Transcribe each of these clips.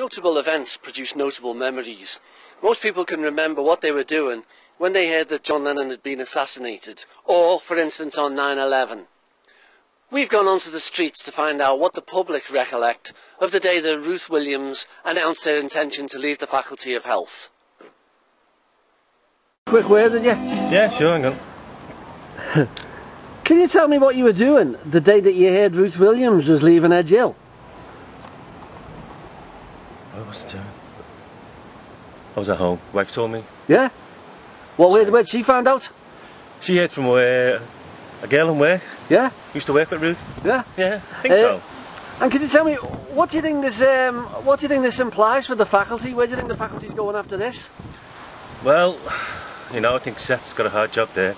Notable events produce notable memories. Most people can remember what they were doing when they heard that John Lennon had been assassinated, or, for instance, on 9/11. We've gone onto the streets to find out what the public recollect of the day that Ruth Williams announced her intention to leave the Faculty of Health. Quick word, did you? Yeah, sure, hang on. Can you tell me what you were doing the day that you heard Ruth Williams was leaving her jail? What was I doing? I was at home. Wife told me. Yeah? Well, where'd she find out? She heard from a girl in work. Yeah? Used to work with Ruth. Yeah? Yeah, I think so. And can you tell me, what do you think this implies for the faculty? Where do you think the faculty's going after this? Well, you know, I think Seth's got a hard job there.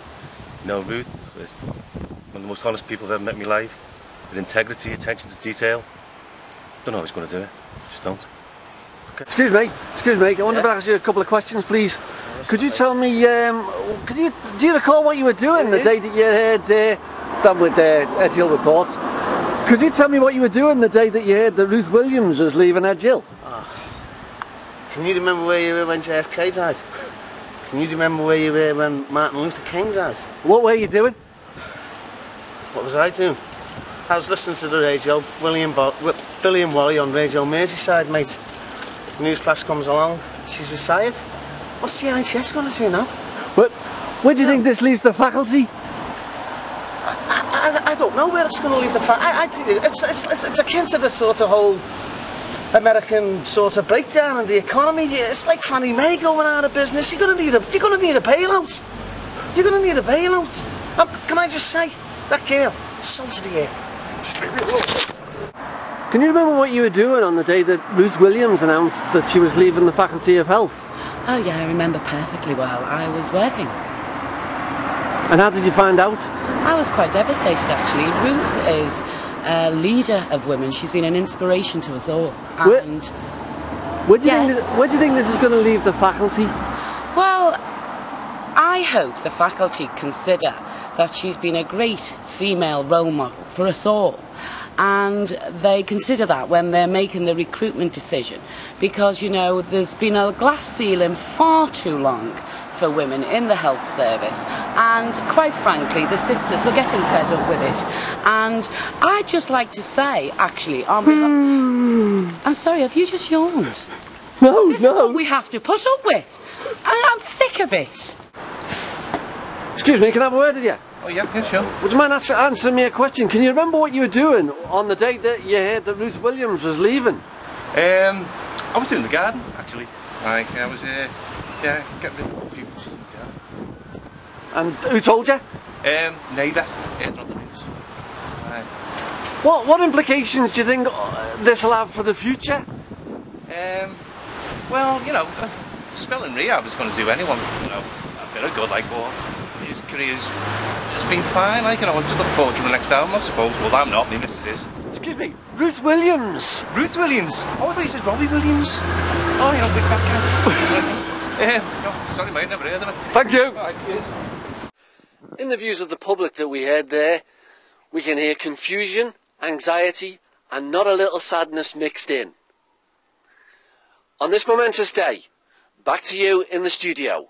You know, Ruth is one of the most honest people I've ever met in my life. With integrity, attention to detail. Don't know how he's going to do it. Just don't. Okay. Excuse me. I wanted to ask you a couple of questions, please. Could you tell me, do you recall what you were doing the day that you heard, done with jail reports? Could you tell me what you were doing the day that you heard that Ruth Williams was leaving her jail? Oh. Can you remember where you were when JFK died? Can you remember where you were when Martin Luther King died? What were you doing? What was I doing? I was listening to the radio, Billy and Wally on Radio Merseyside, mate. The news flash comes along, she's retired. What's the NHS going to do now? Where do you think this leaves the faculty? I don't know where it's going to leave the faculty. I think it's akin to the sort of whole American sort of breakdown in the economy. It's like Fannie Mae going out of business. You're going to need a bailout. You're going to need a bailout. Can I just say, that girl, salt of the earth. Can you remember what you were doing on the day that Ruth Williams announced that she was leaving the Faculty of Health? Oh yeah, I remember perfectly well. I was working. And how did you find out? I was quite devastated actually. Ruth is a leader of women. She's been an inspiration to us all. And where do you think this is going to leave the faculty? Well, I hope the faculty consider that she's been a great female role model for us all. And they consider that when they're making the recruitment decision, because you know there's been a glass ceiling far too long for women in the health service, and quite frankly the sisters were getting fed up with it. And I'd just like to say, actually, on behalf I'm sorry, have you just yawned? No. This is what we have to put up with, and I'm sick of it. Excuse me, can I have a word with you? Oh yeah, sure. Would you mind answering me a question? Can you remember what you were doing on the day that you heard that Ruth Williams was leaving? I was in the garden, actually. I was, getting rid of a few bushes in the garden. And who told you? Neighbour, on the news. What implications do you think this will have for the future? Well, you know, a spell in rehab is going to do anyone, you know, a bit of good, like, or his career's been fine, like, you know, I'm just looking forward to the next album, I suppose. Well, I'm not, my missus is. Excuse me, Ruth Williams! Ruth Williams? Oh, I thought you said Robbie Williams. Oh, you know, big fat cat. No, sorry mate, never heard of it. Thank you! Alright, cheers. In the views of the public that we heard there, we can hear confusion, anxiety, and not a little sadness mixed in. On this momentous day, back to you in the studio.